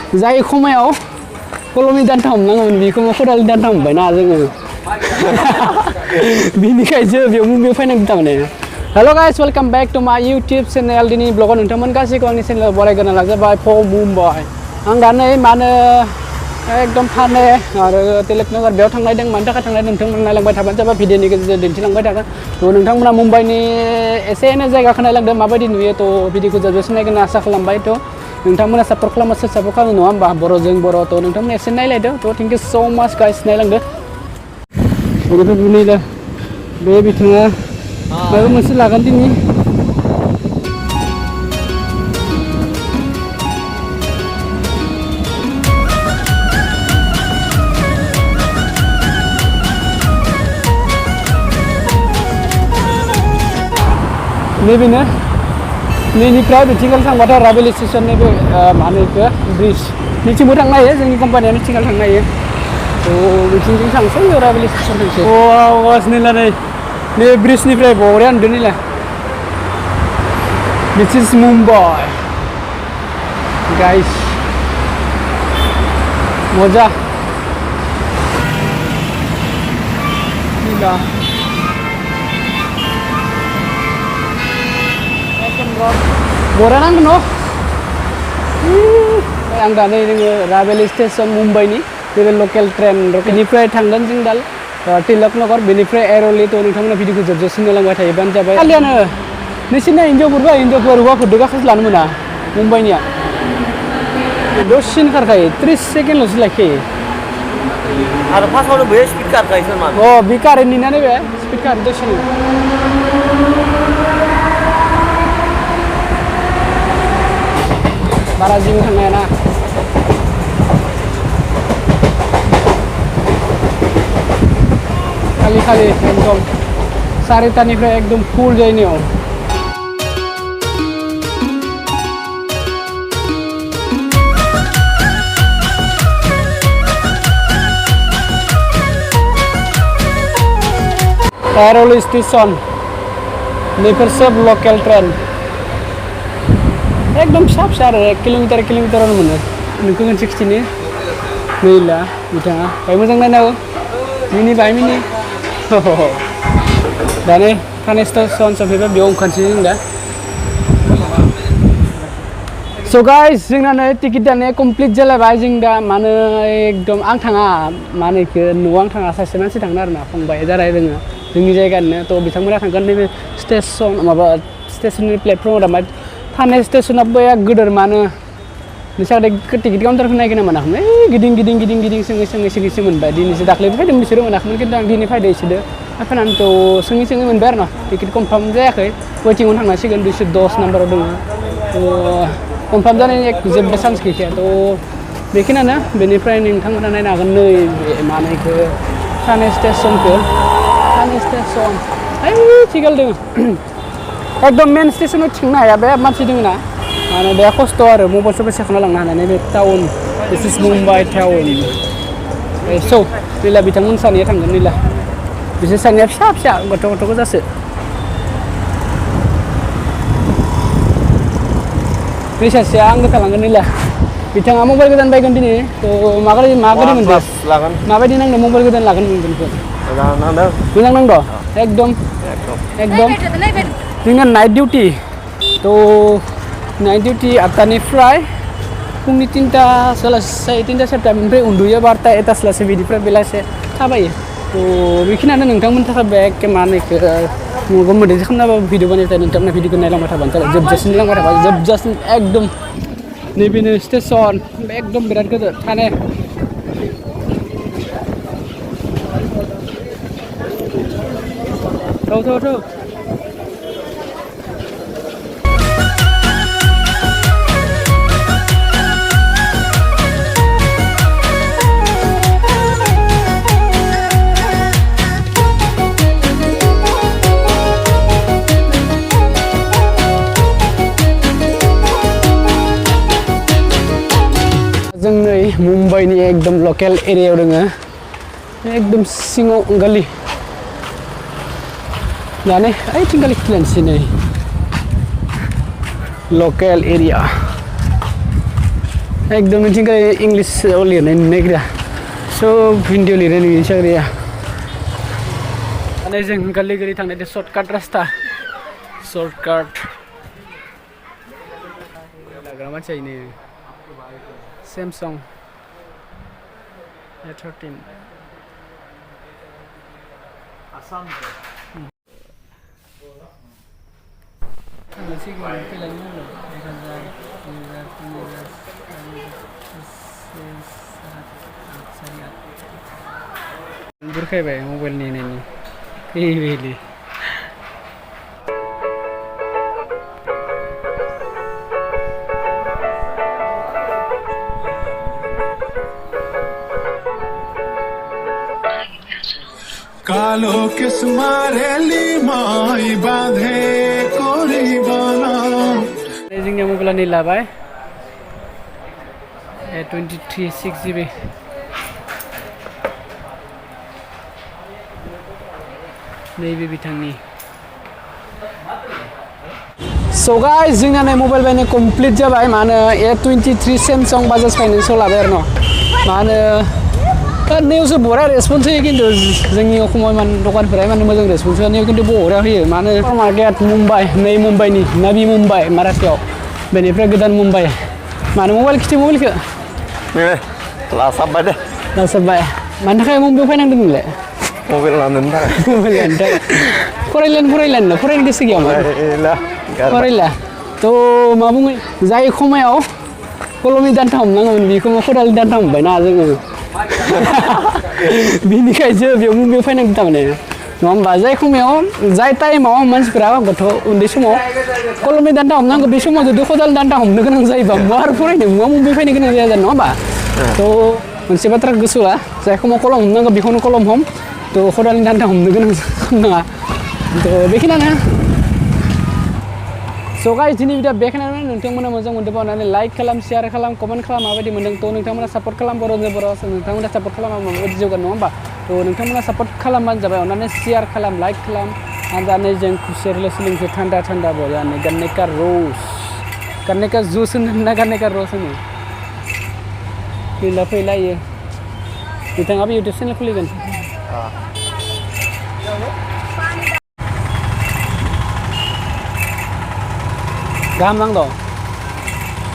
जाय खमायाव कलमनि दानथाम हमनांगौमोन बेखौ खदालनि दानथाम हमबायना जोङो बिनिखायसो बेयाव मुम्बाइआव फैनांदों थारमाने हेल' गाइस वेलकाम बैक टू माय यूट्यूब चैनल दिनै ब्लगाव नोंथांमोन गासैखौ आंनि चेनेलाव बरायग्रोना लाजाबाय फर मुम्बाइ आं दा नै मानो एकदम थाने आरो तिलकनगर बेयाव थांनायदों मानि थाखाय थांनाय नोंथांमोन नायलांबाय थाबानो जाबाय भिडिअनि गेजेरजों दिन्थिलांबाय थागोन थ' नोंथांमोना मुम्बाइनि एसे एनै जायगाखौ नायलांदों माबायदि नुयो थ' भिडिअखौ जोबजासिम नायगोन आसा खालामबाय थ' नोंथांमोना सापर्ट खालामो सोर सापर्ट खालामो नङा होमबा बर'जों बर' थ' नोंथांमोना एसे नायलायदो थ' थेंक इउ स' माच गाइस नायलांदो बेनिफ्राय नै बे बिथाङा माबा मोनसे लागोन दिनै नैबेनो नैनिफ्राय बिथिंगाल थांबाथाय राबेल स्टेसन नैबे मा होनो बेखौ ब्रिज नैथिंबो थांनो हायो जोंनि कम्पानियानो थिंगाल थांनो हायो थ' बिथिंजों थांसै राबेल स्टेसन थांसै अ नैला नै ब्रिजनिफ्राय बरिया नुदों नैला दिस इज मुम्बाइ गाइस मजा नैला बरिया नांगोन न' आं दा नै नोङो राबेल स्टेसन मुम्बाइनि बे लकेल ट्रेन बेनिफ्राय थांगोन जों दा तिलकनगर बेनिफ्राय एर'लि थ' नोंथांमोना भिडिअखौ जोबजासिम नायलांबाय थायोबानो जाबाय खालियानो नोंसिना हिन्जावफोर हौवाफोरदो गाखोसो लानो मोना मुम्बाइनिया दसेनो खारखायो 30 सेकेन्डल'सो लाखियो आरो फार्स्टआवनो बै स्पिड खारखायो सोरमान अ बे कारेन्टनिना नैबे स्पिड कारेन्ट दसेनो बारा जिबो थांनो हायाना खालि एकदम 4टानिफ्राय एकदम फुल जायनियाव एर'ल स्टेसन बेफोर सब लकेल ट्रेन एकदम फिसा आरो 1 किल'मिटारावनो मोनो नोंखौ मोनसे खिथिनो नैला बिथाङा बाय मोजां नायनांगौ मिनि दा नै थाने स्टेसन सफैबाय बेयाव ओंखारसै जों दा स' गाइस जोंना नै टिकेट दाननाया कमप्लिट जालायबाय जों दा मानो एकदम आं थाङा मानो इखो न'आव आं थाङा सासे मानसि थांनो आरोना फंबाय जाराय रोङो जोंनि जायगानिनो थ' बिथांमोना थांगोन नैबे स्टेसन माबा स्टेसननि प्लेटफर्माव दामा थाने स्टेसनाबो गोदोर मानो नोंस्रा टिकेट काउन्टारखौ नायगोन मोनाखैमोन गिदिं सोङैसो मोनबाय दिनैसो दाख्लैबो फैदों बिसोरो मोनाखैमोन खिन्थु आं दिनै फैदो इसोरदो फैनानैथ' सोङै मोनबाय आरो ना टिकेट कनफार्म जायाखै वेटिंआव थांनांसिगोन 210 नाम्बाराव दङ कनफार्म जानायनि जेबो चान्स गैखाया थ' बेखिनियानो बेनिफ्राय नोंथांमोना नायनो हागोन नै मा होनो बेखौ थाने स्टेसन थिगाल दङ एकदम मेन स्टेसनाव थिखांनो हाया बे मानसि दङ ना माने बे खस्थ' आरो मबाइलफोरबो सेखांना लांनो हानाय बे टाउन दिस इज मुम्बाइ टाउन स' नैला बिथांमोन सानैया थांगोन नैला बिसोर सानैया फिसा गथ' गोजासो बे सासेया आंबो थालांगोन नैला बिथाङा मबाइल गोदान बायगोन दिनै थ' माबोरै मोनदों माबायदि नांदों मबाइल गोदान लागोन मोनगोनखौ मोजां नांदों एकदम जोंना नाइट डिउटि थ' नाइट डिउटि 8टानिफ्राय फुंनि 3टा 4टानिफ्राय उन्दुयो 12टा 1टासोलासे बिनिफ्राय बेलासे थाबायो थ' बेखिनियानो नोंथांमोननि थाखाय बे एखे मा होनो बेखौ मोदैसो खालामनाबाबो भिडिअ बानायबाय नोंथांमोना भिडिअखौ नायलांबाय थाबानो जाबाय जोबजासिम एकदम नैबेनो स्टेसन एकदम बिराद गोदोर थाने थौ जों नै मुम्बाइनि एकदम लकेल एरियायाव दोङो एकदम सिङाव गली जाने tinggal iklan sini local area एकदम मिथिंगाय इंलिसाव लिरनाय नुनो नागिरा सब हिन्दीआव लिरनाय नुयो साग्रिया माने जों गोरलै गोरलै थांनाय सर्टकाट रास्ता सर्टकाट लाग्रा मानसियानो Samsung A13 Asam. Berkaibai mobile ni pilih. কালো কিসমারেলি মাই বাঁধে করিবানা जोंनिया मबाइला नै लाबाय A23 6GB नैबे बिथांनि So guys जोंना नै मबाइल बायनाय कमप्लिट जाबाय मानो A23 Samsung Bajaj Finance आव लाबाय आरो न मानो नेवसो बरा रेसपन्स होयो खिन्थु जोंनि अखमाव मान दखानफोरा माने मोजां रेसपन्स होयो नेव खिन्थु बरा होयो मानो मार्केट मुम्बाइ नै मुम्बाइनि नाबि मुम्बाइ माराठीआव बेनिफ्राय गोदान मुम्बाइ मानो मबाइल खिथि मबाइलखौ Lasabai deh. लासोबाय मानि थाखाय मुम्बाइआव फैनांदों नोंलाय Mobil London dah. मबाइल लानो थाखाय फरायनो गोसो गैयामोन Lah. फरायला थ' मा बुङो जाय खमायाव कलमनि दान्था हमनांगौमोन बेखौ खदालनि दान्था हमबायना जोङो बिनिखायसो बेयाव मुम्बाइआव फैनांदों थारमाने नङा होमबा जाय समायाव जाय टाइमाव मानसिफोरा गथ' उन्दै समाव कलमनि दान्था हमनांगौ बे समाव जुदि खदालनि दान्था हमनो गोनां जायोबा बहा फरायनो बहा मुम्बाइ फैनो गोनां जाया नङा होमबा थ' मोनसे बाथ्रा गोसोआ जाय समाव कलम हमनांगौ बेखौनो कलम हम थ' खदालनि दान्था हमनो गोनां खालामनाङा थ' बेखिनियानो So guys दिनै भिडिअ बेखिनियानो नोंथांमोना मोजां मोनदोंबा अननानै लाइक खालाम शेयार खालाम कमेन्ट खालाम माबायदि मोनदों थ' नोंथांमोना सापर्ट खालाम बर' नोंथांमोना सापर्ट खालामा माबायदि जौगानो नङा होमबा थ' नोंथांमोना सापर्ट खालामबानो जाबाय अननानै शेयार खालाम लाइक खालाम आंजानै जों खुसेर लोंसै थान्दा थान्दा बरियानो गाननाय का जुस होनो गाननाय का रस होनो फैलायो बिथाङाबो इउटुब चेनेल खुलिगोन गाहाम नांदों